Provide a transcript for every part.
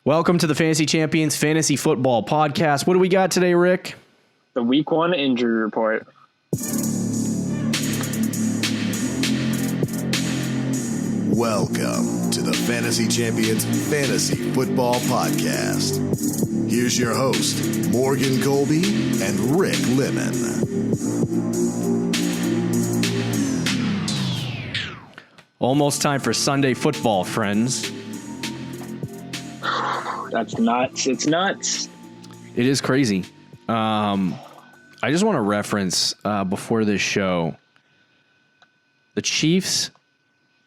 Welcome to the Fantasy Champions Fantasy Football Podcast. What do we got today, Rick? The Week 1 injury report. Welcome to the Fantasy Champions Fantasy Football Podcast. Here's your host, Morgan Colby and Rick Lemon. Almost time for Sunday football, friends. That's nuts. It's nuts. It is crazy. I just want to reference before this show, the Chiefs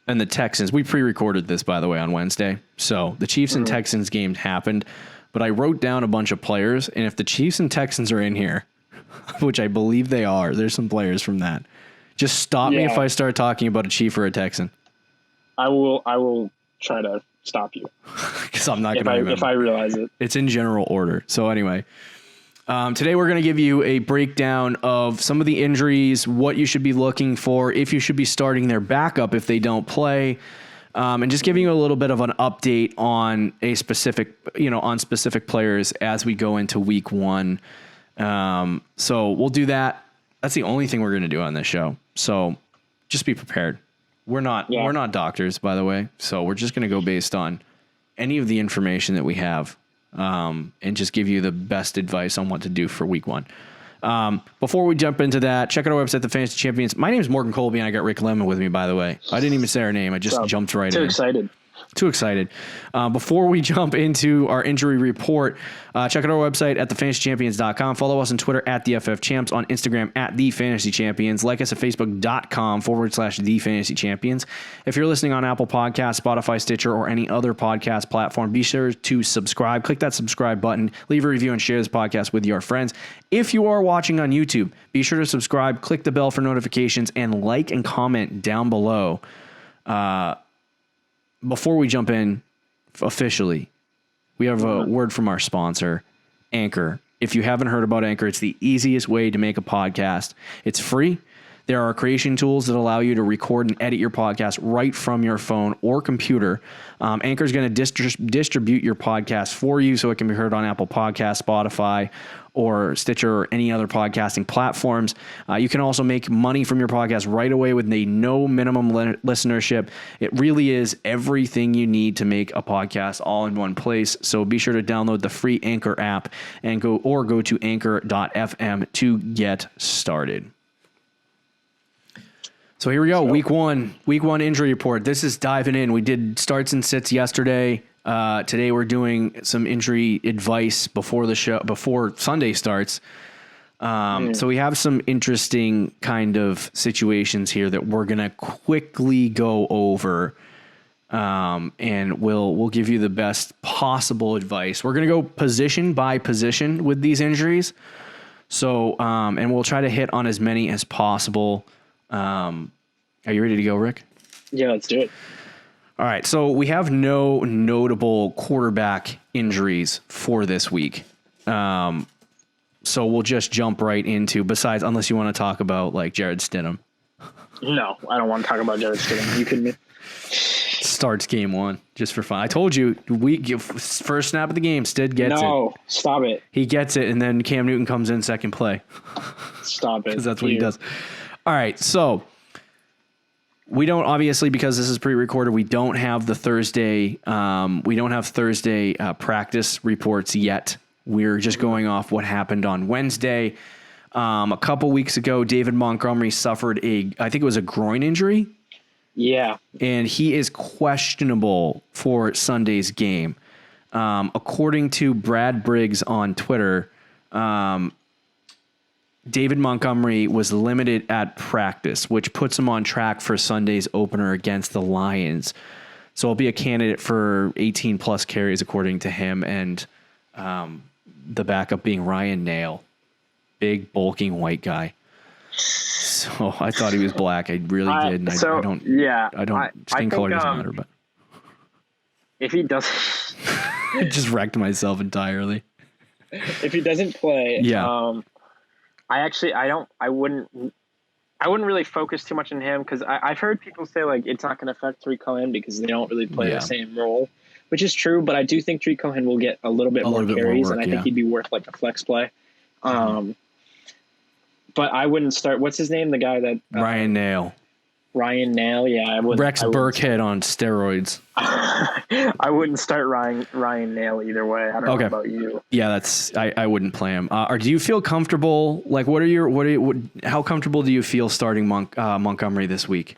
and the Texans. We pre-recorded this, by the way, on Wednesday. So the Chiefs and Texans game happened, but I wrote down a bunch of players, and if the Chiefs and Texans are in here, which I believe they are, there's some players from that. Just stop me if I start talking about a Chief or a Texan. I will try to stop you. Because I'm not going to remember. If I realize it. It's in general order. So anyway, today we're going to give you a breakdown of some of the injuries, what you should be looking for, if you should be starting their backup if they don't play, and just giving you a little bit of an update on a specific, on specific players as we go into week 1. So we'll do that. That's the only thing we're going to do on this show. So just be prepared. We're not doctors, by the way. So we're just going to go based on any of the information that we have, and just give you the best advice on what to do for week 1. Before we jump into that, check out our website, The Fantasy Champions. My name is Morgan Colby, and I got Rick Lemon with me, by the way. I didn't even say our name. I just jumped right in. Too excited. Before we jump into our injury report, check out our website at thefantasychampions.com. Follow us on Twitter at TheFFChamps, on Instagram at TheFantasyChampions. Like us at Facebook.com/TheFantasyChampions. If you're listening on Apple Podcasts, Spotify, Stitcher, or any other podcast platform, be sure to subscribe. Click that subscribe button, leave a review, and share this podcast with your friends. If you are watching on YouTube, be sure to subscribe, click the bell for notifications, and like and comment down below. Before we jump in officially, we have a word from our sponsor, Anchor. If you haven't heard about Anchor, it's the easiest way to make a podcast. It's free. There are creation tools that allow you to record and edit your podcast right from your phone or computer. Anchor is going to distribute your podcast for you so it can be heard on Apple Podcasts, Spotify, or Stitcher, or any other podcasting platforms. You can also make money from your podcast right away with no minimum listenership. It really is everything you need to make a podcast all in one place. So be sure to download the free Anchor app and go to anchor.fm to get started. So here we go. Week one injury report. This is diving in. We did starts and sits yesterday. Today we're doing some injury advice before the show, before Sunday starts. So we have some interesting kind of situations here that we're going to quickly go over. And we'll give you the best possible advice. We're going to go position by position with these injuries. So, and we'll try to hit on as many as possible. Are you ready to go, Rick? Yeah, let's do it. All right, so we have no notable quarterback injuries for this week. So we'll just jump right into, besides, unless you want to talk about like Jared Stidham. No, I don't want to talk about Jared Stidham. You kidding me? Starts game 1 just for fun. I told you, first snap of the game, Stid gets it. No, stop it. He gets it, and then Cam Newton comes in second play. Stop it. Because that's what he does. All right, so we don't, obviously, because this is pre-recorded, we don't have the Thursday. We don't have Thursday practice reports yet. We're just going off what happened on Wednesday. A couple weeks ago, David Montgomery suffered I think it was a groin injury. Yeah. And he is questionable for Sunday's game. According to Brad Briggs on Twitter, David Montgomery was limited at practice, which puts him on track for Sunday's opener against the Lions. So he'll be a candidate for 18-plus carries, according to him, and the backup being Ryan Nail, big, bulking white guy. So I thought he was black. I really did. And skin color doesn't matter, but if he doesn't, I just wrecked myself entirely. If he doesn't play, I wouldn't really focus too much on him, because I've heard people say like it's not going to affect Tariq Cohen because they don't really play the same role. which is true. But I do think Tree Cohen will get a little bit more carries, and I think he'd be worth like a flex play. But I wouldn't start. What's his name? The guy that Ryan Nail. Ryan Nail, yeah, I would. Rex Burkhead on steroids. I wouldn't start Ryan Nail either way. I don't know about you. Yeah, I wouldn't play him. Or do you feel comfortable? Like, how comfortable do you feel starting Montgomery this week?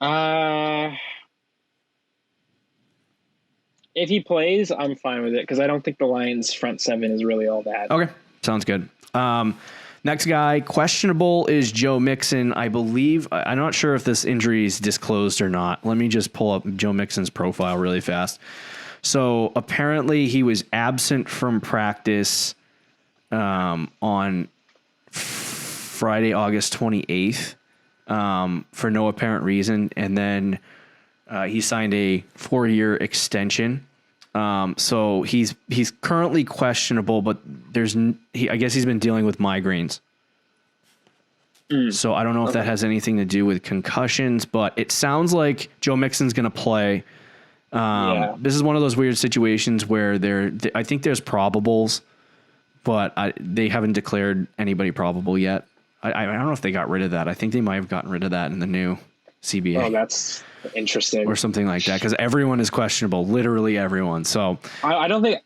If he plays, I'm fine with it because I don't think the Lions' front seven is really all that. Okay, sounds good. Next guy, questionable, is Joe Mixon. I believe, I'm not sure if this injury is disclosed or not. Let me just pull up Joe Mixon's profile really fast. So apparently he was absent from practice on Friday, August 28th for no apparent reason. And then he signed a 4-year extension. So he's currently questionable, but I guess he's been dealing with migraines. So I don't know if that has anything to do with concussions, but it sounds like Joe Mixon's going to play. This is one of those weird situations where I think there's probables, but they haven't declared anybody probable yet. I don't know if they got rid of that. I think they might have gotten rid of that in the new CBA. Oh, that's interesting. Or something like that, because everyone is questionable, literally everyone. So I don't think.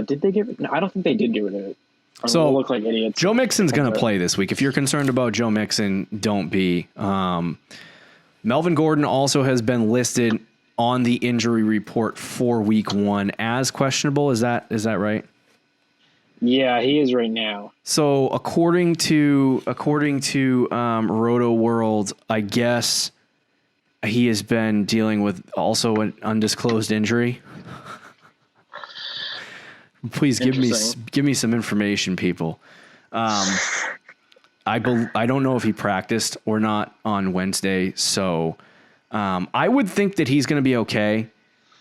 Did they get? No, I don't think they did get rid of it. We'll look like idiots. Joe Mixon's going to play this week. If you're concerned about Joe Mixon, don't be. Melvin Gordon also has been listed on the injury report for Week 1 as questionable. Is that right? Yeah, he is right now. So according to Roto World, I guess he has been dealing with also an undisclosed injury. Please give me some information, people. I don't know if he practiced or not on Wednesday, so I would think that he's going to be okay.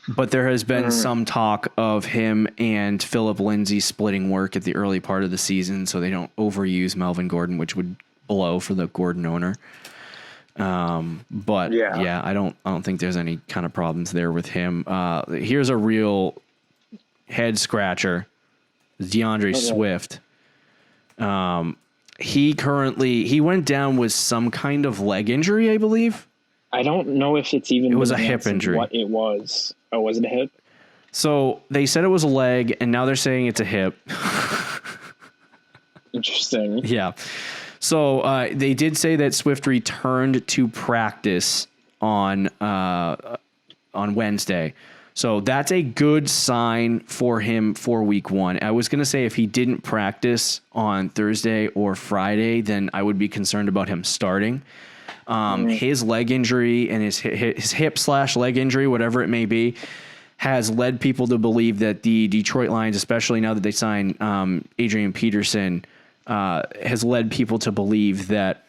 But there has been some talk of him and Phillip Lindsay splitting work at the early part of the season, so they don't overuse Melvin Gordon, which would blow for the Gordon owner. But I don't think there's any kind of problems there with him. Here's a real head scratcher. Deandre Swift. He went down with some kind of leg injury, I believe. I don't know if it was a hip injury. What it was. Oh, was it a hip? So they said it was a leg, and now they're saying it's a hip. Interesting. Yeah. So they did say that Swift returned to practice on Wednesday. So that's a good sign for him for Week 1. I was going to say if he didn't practice on Thursday or Friday, then I would be concerned about him starting. His leg injury and his hip/leg injury, whatever it may be, has led people to believe that the Detroit Lions, especially now that they signed Adrian Peterson, has led people to believe that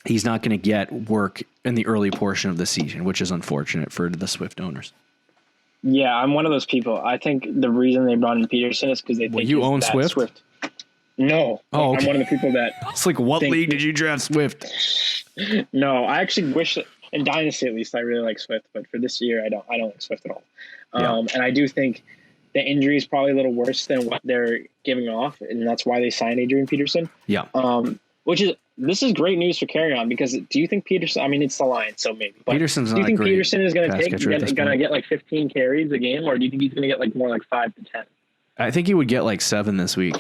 he's not going to get work in the early portion of the season, which is unfortunate for the Swift owners. Yeah, I'm one of those people. I think the reason they brought in Peterson is because they think you own Swift? No. Oh, okay. I'm one of the people that... It's like, what league did you draft Swift? No, I actually wish... In Dynasty, at least, I really like Swift. But for this year, I don't like Swift at all. And I do think the injury is probably a little worse than what they're giving off. And that's why they signed Adrian Peterson. Yeah. This is great news for Carry-On because do you think Peterson... I mean, it's the Lions, so maybe. But Peterson's do you think Peterson is going to get like 15 carries a game? Or do you think he's going to get like more like 5 to 10? I think he would get like 7 this week.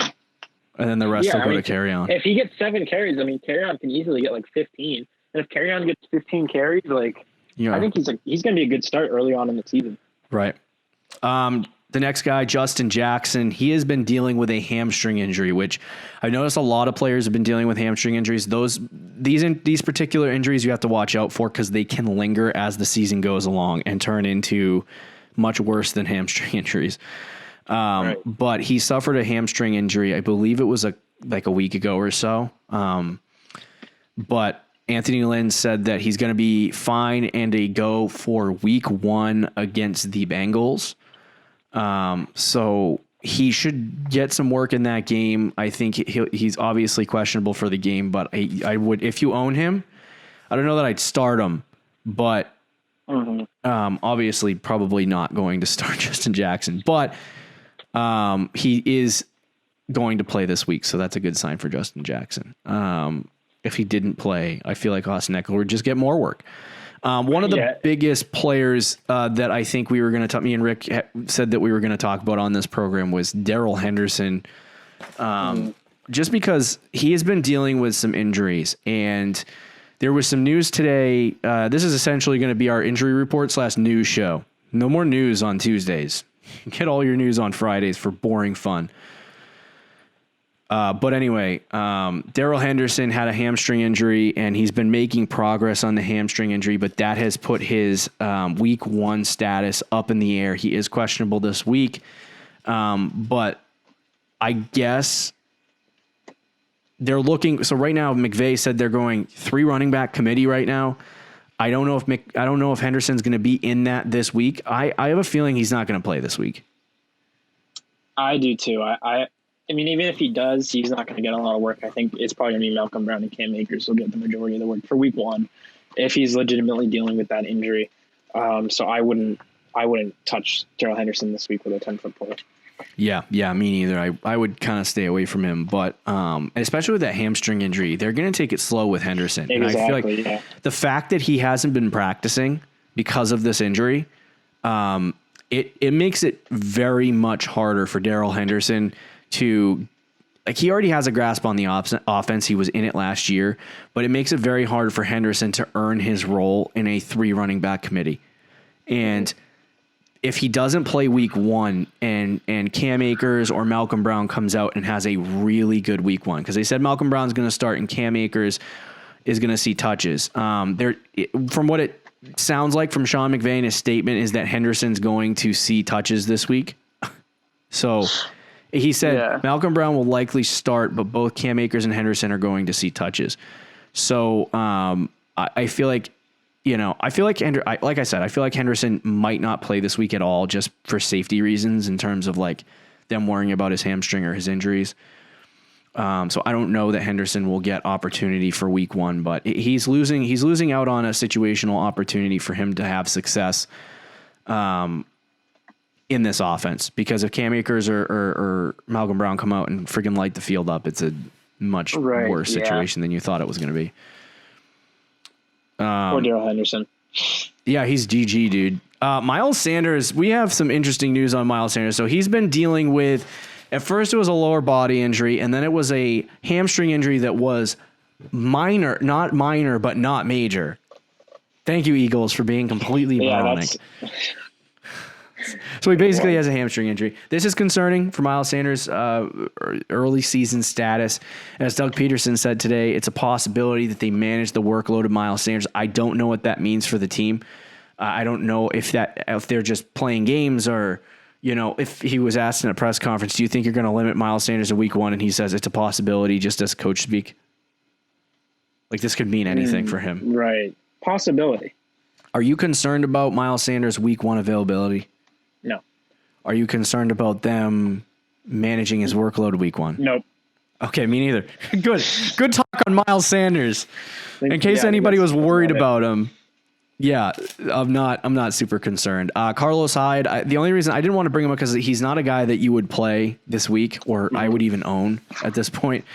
And then the rest will go to Carry-On. If he gets 7 carries, I mean, Carry-On can easily get like 15. And if Carry-On gets 15 carries, I think he's going to be a good start early on in the season. Right. The next guy, Justin Jackson, he has been dealing with a hamstring injury, which I've noticed a lot of players have been dealing with hamstring injuries. These particular injuries you have to watch out for because they can linger as the season goes along and turn into much worse than hamstring injuries. Right. But he suffered a hamstring injury. I believe it was a week ago or so. But Anthony Lynn said that he's going to be fine and a go for Week 1 against the Bengals. So he should get some work in that game. I think he's obviously questionable for the game, but I would, if you own him, I don't know that I'd start him, but Obviously, probably not going to start Justin Jackson, but he is going to play this week, so that's a good sign for Justin Jackson. If he didn't play, I feel like Austin Eckler would just get more work. One of the biggest players that I think we were going to talk, me and Rick said that we were going to talk about on this program was Daryl Henderson. Just because he has been dealing with some injuries, and there was some news today. This is essentially going to be our injury report / news show. No more news on Tuesdays. Get all your news on Fridays for boring fun. But anyway, Daryl Henderson had a hamstring injury, and he's been making progress on the hamstring injury, but that has put his week 1 status up in the air. He is questionable this week, but I guess they're looking. So right now, McVay said they're going 3 running back committee right now. I don't know if Henderson's going to be in that this week. I have a feeling he's not going to play this week. I do too. I mean, even if he does, he's not going to get a lot of work. I think it's probably going to be Malcolm Brown and Cam Akers who'll get the majority of the work for week 1 if he's legitimately dealing with that injury. So I wouldn't touch Daryl Henderson this week with a 10-foot pole. Yeah, me neither. I would kind of stay away from him, but especially with that hamstring injury, they're going to take it slow with Henderson. Exactly, and I feel like the fact that he hasn't been practicing because of this injury, it makes it very much harder for Daryl Henderson to, like, he already has a grasp on the offense. He was in it last year, but it makes it very hard for Henderson to earn his role in a 3 running back committee. And if he doesn't play week 1 and Cam Akers or Malcolm Brown comes out and has a really good week 1, because they said Malcolm Brown's going to start and Cam Akers is going to see touches. From what it sounds like from Sean McVay in his statement is that Henderson's going to see touches this week. So he said Malcolm Brown will likely start, but both Cam Akers and Henderson are going to see touches. So I feel like, I feel like like I said, I feel like Henderson might not play this week at all, just for safety reasons in terms of like them worrying about his hamstring or his injuries. So I don't know that Henderson will get opportunity for week 1, but he's losing out on a situational opportunity for him to have success in this offense, because if Cam Akers or Malcolm Brown come out and freaking light the field up, it's a much worse situation than you thought it was going to be. Or Daryl Henderson. Yeah, he's GG, dude. Miles Sanders, we have some interesting news on Miles Sanders. So he's been dealing with, at first it was a lower body injury, and then it was a hamstring injury that was minor, not minor, but not major. Thank you, Eagles, for being completely moronic. So he basically has a hamstring injury. This is concerning for Miles Sanders' early season status. As Doug Peterson said today, it's a possibility that they manage the workload of Miles Sanders. I don't know what that means for the team. I don't know if they're just playing games, or, if he was asked in a press conference, do you think you're going to limit Miles Sanders in week 1? And he says it's a possibility, just as coach speak. Like, this could mean anything for him. Right. Possibility. Are you concerned about Miles Sanders' week 1 availability? No. Are you concerned about them managing his workload week 1? Nope. Okay, me neither. Good talk on Miles Sanders. In case anybody was worried about him. Yeah, I'm not super concerned. Carlos Hyde, the only reason I didn't want to bring him up because he's not a guy that you would play this week, or I would even own at this point.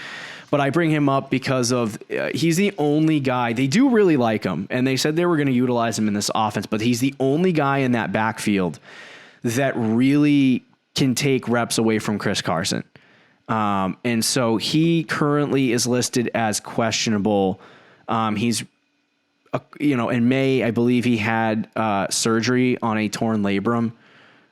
But I bring him up because of he's the only guy. They do really like him, and they said they were going to utilize him in this offense, but he's the only guy in that backfield that really can take reps away from Chris Carson. And so he currently is listed as questionable. He's, in May, I believe he had surgery on a torn labrum,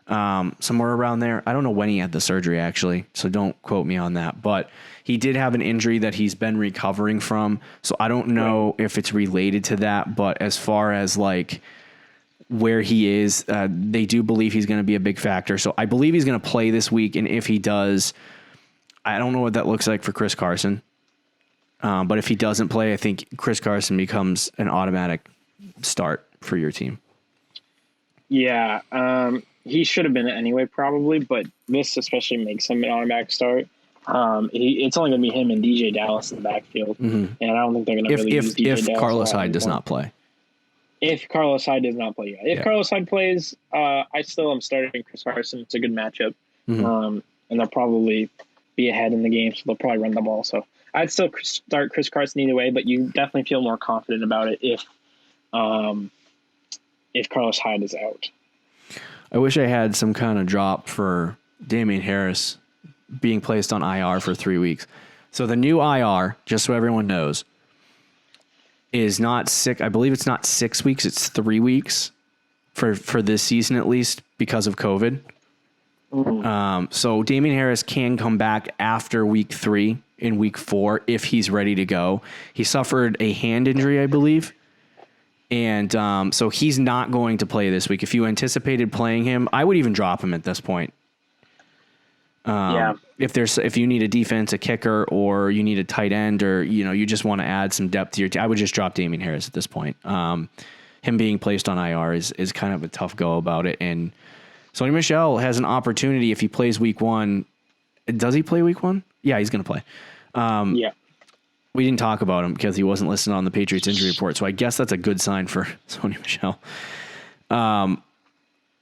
somewhere around there. I don't know when he had the surgery, actually, so don't quote me on that. But he did have an injury that he's been recovering from. So I don't know if it's related to that. But as far as like where he is, they do believe he's going to be a big factor. So I believe he's going to play this week. And if he does, I don't know what that looks like for Chris Carson. But if he doesn't play, I think Chris Carson becomes an automatic start for your team. Yeah. He should have been anyway, probably, but this especially makes him an automatic start. It's only going to be him and DJ Dallas in the backfield. And I don't think they're going to really use DJ Dallas. If Carlos Hyde does not play. If Carlos Hyde does not play, if Carlos Hyde plays, I still am starting Chris Carson. It's a good matchup, and they'll probably be ahead in the game, so they'll probably run the ball. So I'd still start Chris Carson either way, but you definitely feel more confident about it if Carlos Hyde is out. I wish I had some kind of drop for Damian Harris being placed on IR for 3 weeks. So the new IR, just so everyone knows, is not sick. I believe it's not 6 weeks. It's 3 weeks for this season, at least, because of COVID. So Damian Harris can come back after week 3 in week 4 if he's ready to go. He suffered a hand injury, I believe. And so he's not going to play this week. If you anticipated playing him, I would even drop him at this point. If you need a defense, a kicker, or you need a tight end, or you just want to add some depth to your team, I would just drop Damian Harris at this point. Him being placed on IR is kind of a tough go about it. And Sony Michel has an opportunity if he plays week 1. Does he play week 1? Yeah, he's going to play. We didn't talk about him because he wasn't listed on the Patriots injury report, so I guess that's a good sign for Sony Michel.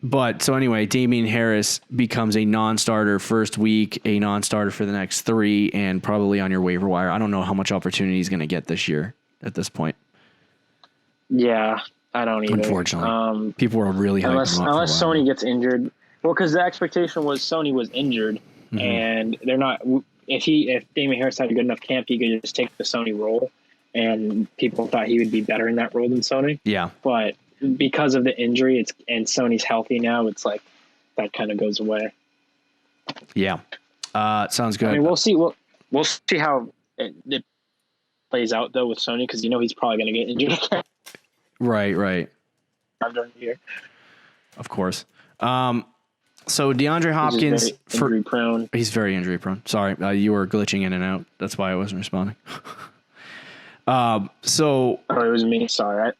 But so anyway, Damian Harris becomes a non-starter first week, a non-starter for the next 3, and probably on your waiver wire. I don't know how much opportunity he's going to get this year at this point. Yeah, I don't either. Unfortunately, people were really hyping him up unless Sony gets injured. Well, because the expectation was Sony was injured, and they're not. If Damian Harris had a good enough camp, he could just take the Sony role, and people thought he would be better in that role than Sony. Yeah, but because of the injury, and Sony's healthy now, it's like that kind of goes away. Yeah, sounds good. I mean, we'll see. We'll see how it plays out though with Sony, because he's probably going to get injured again. Right. During the year, of course. So Deandre Hopkins, injury prone. He's very injury prone. Sorry, you were glitching in and out. That's why I wasn't responding. Oh, it was me. Sorry,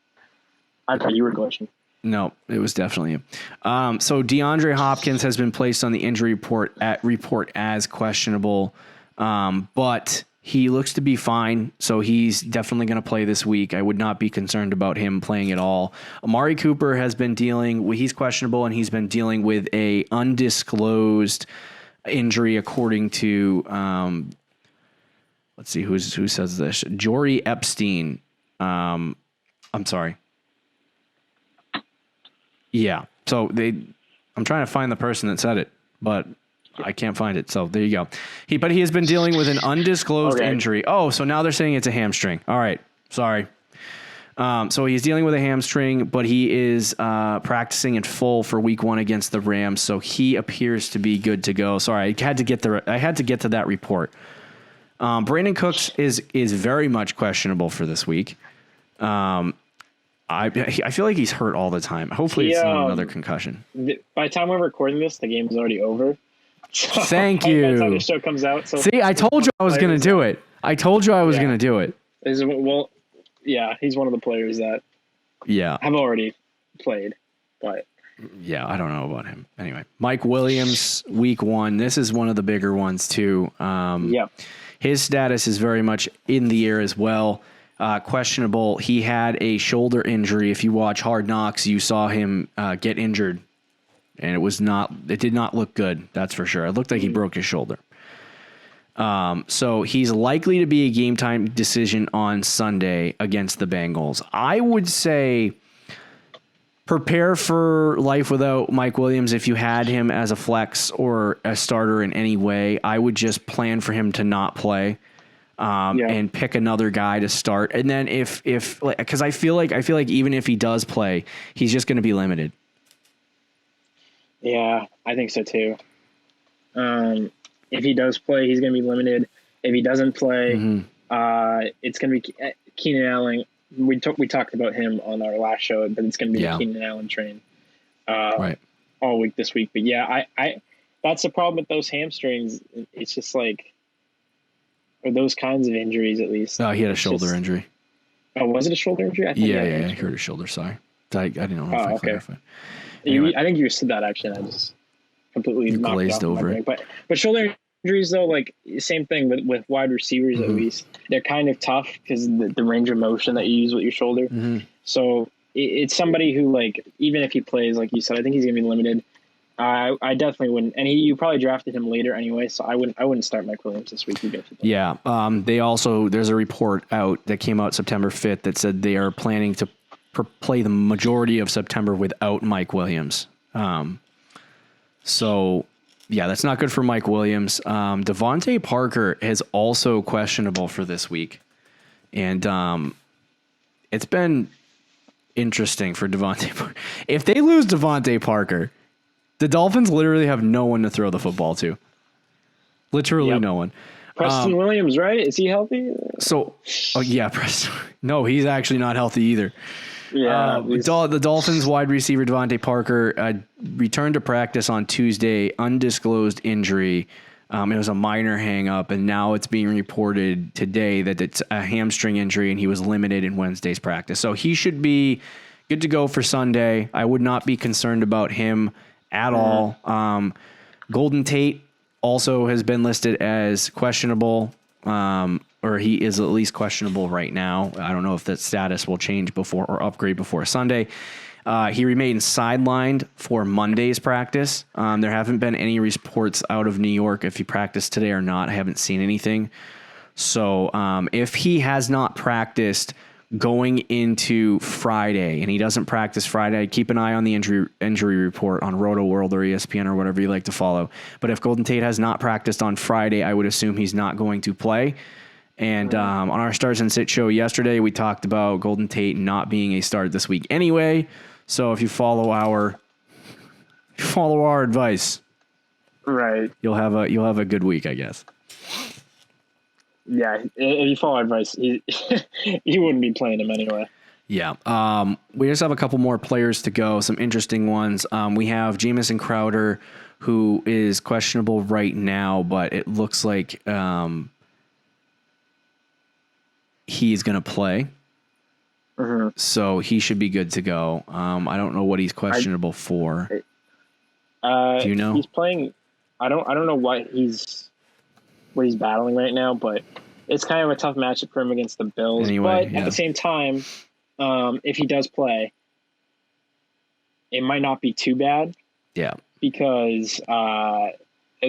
I thought you were glitching. No, it was definitely you. So Deandre Hopkins has been placed on the injury report as questionable, but he looks to be fine. So he's definitely going to play this week. I would not be concerned about him playing at all. Amari Cooper has been he's questionable, and he's been dealing with a undisclosed injury according to, let's see, who says this? Jory Epstein. I'm sorry. Yeah. So I'm trying to find the person that said it, but I can't find it. So there you go. But he has been dealing with an undisclosed injury. Oh, so now they're saying it's a hamstring. All right. Sorry. So he's dealing with a hamstring, but he is practicing in full for week 1 against the Rams. So he appears to be good to go. Sorry, I had to get to that report. Brandon Cooks is very much questionable for this week. I feel like he's hurt all the time. Hopefully it's not another concussion. By the time we're recording this, the game is already over. So Thank you. By the time the show comes out. So see, I told you I was going to do it. I told you I was going to do it. Well, yeah, he's one of the players that have already played. But yeah, I don't know about him. Anyway, Mike Williams, week 1. This is one of the bigger ones too. His status is very much in the air as well. Questionable. He had a shoulder injury. If you watch Hard Knocks, you saw him get injured, and it did not look good. That's for sure. It looked like he broke his shoulder. So he's likely to be a game time decision on Sunday against the Bengals. I would say prepare for life without Mike Williams. If you had him as a flex or a starter in any way, I would just plan for him to not play. And pick another guy to start. And then because I feel like even if he does play, he's just going to be limited. Yeah, I think so too. If he does play, he's going to be limited. If he doesn't play, it's going to be Keenan Allen. We talked about him on our last show, but it's going to be the Keenan Allen train all week this week. But yeah, I that's the problem with those hamstrings. It's just like, or those kinds of injuries, at least. Oh, he had a shoulder injury. Oh, was it a shoulder injury? I hurt his shoulder. Sorry, I didn't know if I clarified. Anyway. I think you said that actually. And I just completely glazed over it. But shoulder injuries, though, like same thing with wide receivers. At least they're kind of tough because the range of motion that you use with your shoulder. So it's somebody who, like, even if he plays, like you said, I think he's going to be limited. I definitely wouldn't. And you probably drafted him later anyway, so I wouldn't start Mike Williams this week. Yeah. There's a report out that came out September 5th that said they are planning to play the majority of September without Mike Williams. So yeah, that's not good for Mike Williams. Devonte Parker is also questionable for this week. And it's been interesting for Devonte Parker. If they lose Devonte Parker, the Dolphins literally have no one to throw the football to. Literally no one. Preston Williams, right? Is he healthy? Preston. No, he's actually not healthy either. Yeah. The Dolphins wide receiver Devonte Parker returned to practice on Tuesday, undisclosed injury. It was a minor hang-up, and now it's being reported today that it's a hamstring injury, and he was limited in Wednesday's practice. So he should be good to go for Sunday. I would not be concerned about him at all. Golden Tate also has been listed as questionable, or he is at least questionable right now. I don't know if that status will change before or upgrade before Sunday. He remains sidelined for Monday's practice. There haven't been any reports out of New York if he practiced today or not. I haven't seen anything. So if he has not practiced going into Friday and he doesn't practice Friday, keep an eye on the injury report on Roto World or ESPN or whatever you like to follow. But if Golden Tate has not practiced on Friday, I would assume he's not going to play. And on our Stars and Sit show yesterday, we talked about Golden Tate not being a start this week anyway. So if you follow our advice, right, you'll have a good week, I guess. Yeah, if you follow advice, he wouldn't be playing him anyway. Yeah. We just have a couple more players to go, some interesting ones. We have Jamison Crowder, who is questionable right now, but it looks like he's going to play. Mm-hmm. So he should be good to go. I don't know what he's questionable for. Do you know? He's playing. I don't know what he's battling right now, but it's kind of a tough matchup for him against the Bills. Anyway, but at the same time, if he does play, it might not be too bad. Yeah, because they're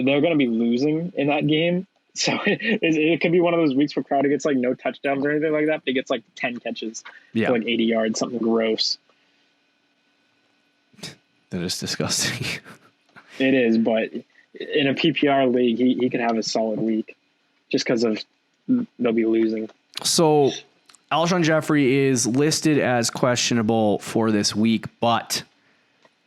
going to be losing in that game. So it could be one of those weeks where Crowder gets like no touchdowns or anything like that, but he gets like 10 catches for like 80 yards, something gross. That is disgusting. It is, but in a PPR league, he could have a solid week just because of they'll be losing. So Alshon Jeffrey is listed as questionable for this week, but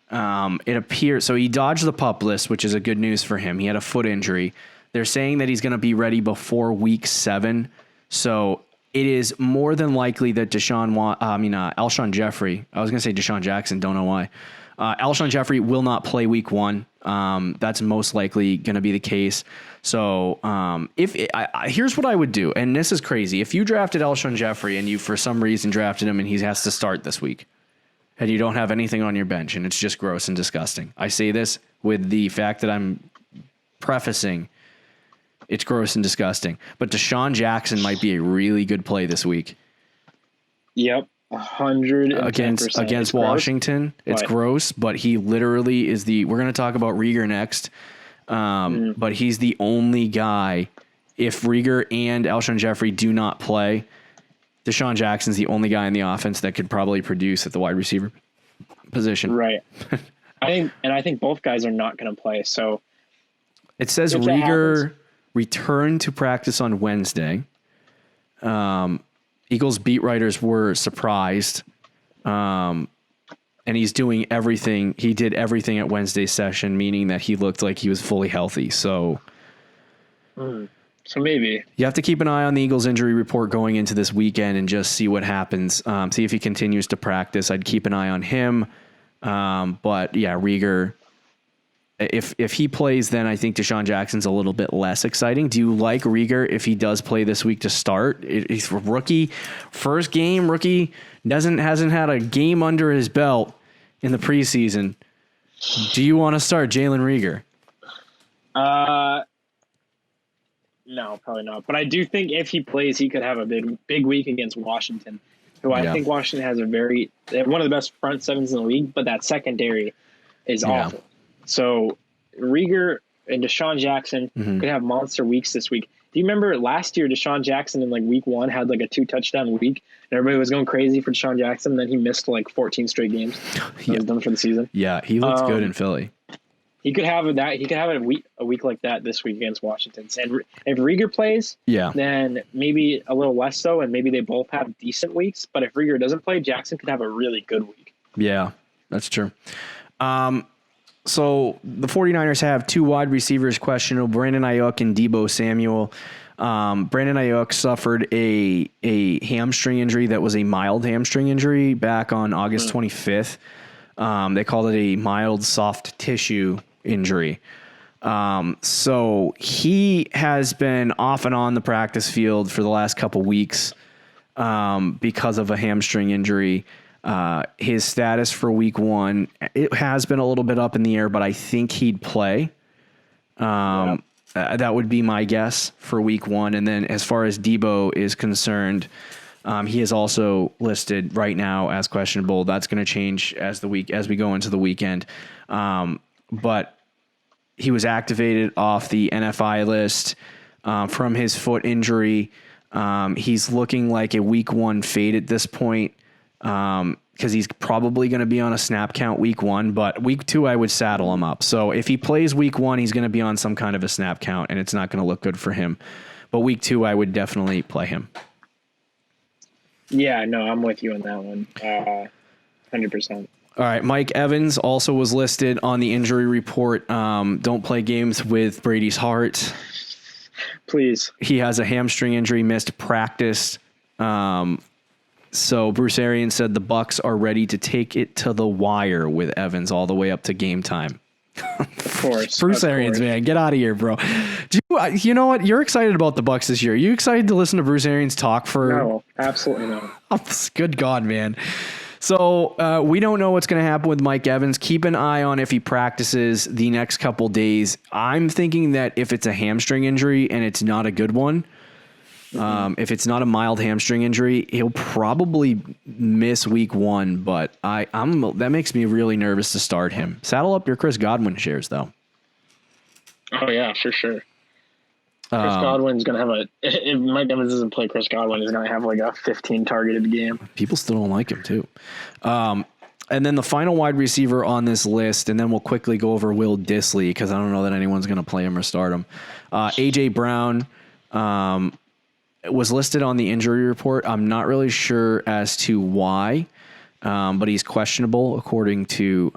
it appears so he dodged the PUP list, which is a good news for him. He had a foot injury. They're saying that he's going to be ready before week 7. So it is more than likely that Alshon Jeffrey, I was going to say Deshawn Jackson, don't know why. Alshon Jeffrey will not play week 1. That's most likely going to be the case. So here's what I would do, and this is crazy. If you drafted Alshon Jeffrey and you for some reason drafted him and he has to start this week, and you don't have anything on your bench, and it's just gross and disgusting. I say this with the fact that I'm prefacing it's gross and disgusting. But Deshawn Jackson might be a really good play this week. Yep. 100% against Washington. It's gross, but he literally is we're going to talk about Reagor next. But he's the only guy. If Reagor and Alshon Jeffrey do not play, Deshawn Jackson's the only guy in the offense that could probably produce at the wide receiver position. Right. I think both guys are not going to play. So it says Reagor returned to practice on Wednesday. Eagles beat writers were surprised. And he's doing everything. He did everything at Wednesday's session, meaning that he looked like he was fully healthy. So maybe you have to keep an eye on the Eagles injury report going into this weekend and just see what happens. See if he continues to practice. I'd keep an eye on him. But yeah, Reagor, if he plays, then I think Deshawn Jackson's a little bit less exciting. Do you like Reagor if he does play this week to start? He's a rookie, first game. Rookie hasn't had a game under his belt in the preseason. Do you want to start Jalen Reagor? No, probably not. But I do think if he plays, he could have a big week against Washington. who I think Washington has one of the best front sevens in the league, but that secondary is awful. So Rieger and Deshawn Jackson could have monster weeks this week. Do you remember last year Deshawn Jackson in like week 1 had like a 2-touchdown week and everybody was going crazy for Deshawn Jackson, and then he missed like 14 straight games. He was done for the season. Yeah, he looks good in Philly. He could have that. He could have a week like that this week against Washington. And if Rieger plays, then maybe a little less so, and maybe they both have decent weeks. But if Rieger doesn't play, Jackson could have a really good week. Yeah, that's true. So the 49ers have 2 wide receivers questionable, Brandon Ayook and Debo Samuel. Brandon Ayook suffered a hamstring injury that was a mild hamstring injury back on August 25th. They called it a mild soft tissue injury. So he has been off and on the practice field for the last couple weeks because of a hamstring injury. His status for week 1, it has been a little bit up in the air, but I think he'd play. That would be my guess for week 1. And then as far as Debo is concerned, he is also listed right now as questionable. That's going to change as we go into the weekend. But he was activated off the NFI list from his foot injury. He's looking like a week 1 fade at this point. Because he's probably going to be on a snap count week 1, but week 2, I would saddle him up. So if he plays week 1, he's going to be on some kind of a snap count, and it's not going to look good for him. But week 2, I would definitely play him. Yeah, no, I'm with you on that one. 100%. All right. Mike Evans also was listed on the injury report. Don't play games with Brady's heart. Please. He has a hamstring injury, missed practice. So Bruce Arians said the Bucs are ready to take it to the wire with Evans all the way up to game time. Of course. Bruce Arians, man, get out of here, bro. You know what? You're excited about the Bucs this year. Are you excited to listen to Bruce Arians talk for? No, absolutely not. Good God, man. So we don't know what's going to happen with Mike Evans. Keep an eye on if he practices the next couple days. I'm thinking that if it's a hamstring injury and it's not a good one, if it's not a mild hamstring injury, he'll probably miss week 1, but that makes me really nervous to start him. Saddle up your Chris Godwin shares, though. Oh, yeah, for sure. Chris Godwin's going to have if Mike Evans doesn't play, Chris Godwin is going to have like a 15 targeted game. People still don't like him, too. And then the final wide receiver on this list, and then we'll quickly go over Will Dissley, because I don't know that anyone's going to play him or start him. A.J. Brown was listed on the injury report. I'm not really sure as to why, but he's questionable according to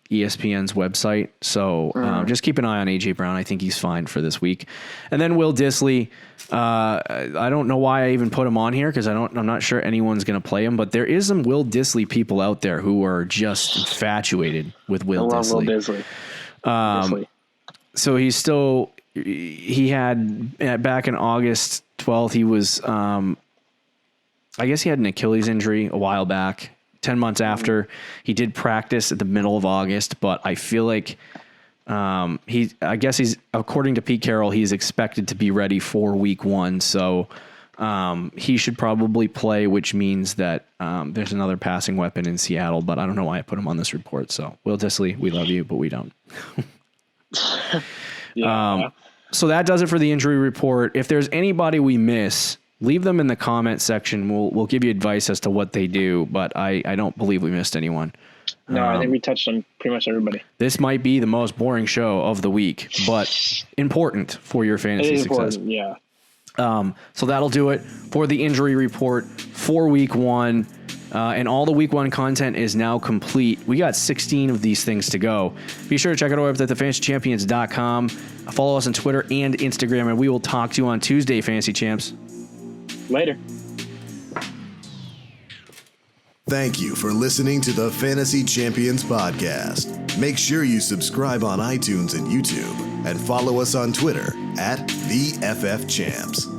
ESPN's website. So just keep an eye on A.J. Brown. I think he's fine for this week. And then Will Dissley, I don't know why I even put him on here because I'm not sure anyone's going to play him, but there is some Will Dissley people out there who are just infatuated with Will Dissley. Will Dissley. So he had back in August 12th, he was, I guess he had an Achilles injury a while back, 10 months after. He did practice at the middle of August, but I feel like he's, according to Pete Carroll, he's expected to be ready for week 1. So he should probably play, which means that there's another passing weapon in Seattle, but I don't know why I put him on this report. So Will Dissley, we love you, but we don't. So that does it for the injury report. If there's anybody we miss, leave them in the comment section. We'll give you advice as to what they do, but I don't believe we missed anyone. No, I think we touched on pretty much everybody. This might be the most boring show of the week, but important for your fantasy success. Yeah. So that'll do it for the injury report for week 1. And all the week 1 content is now complete. We got 16 of these things to go. Be sure to check out our website, thefantasychampions.com. Follow us on Twitter and Instagram, and we will talk to you on Tuesday, Fantasy Champs. Later. Thank you for listening to the Fantasy Champions Podcast. Make sure you subscribe on iTunes and YouTube, and follow us on Twitter @TheFFChamps.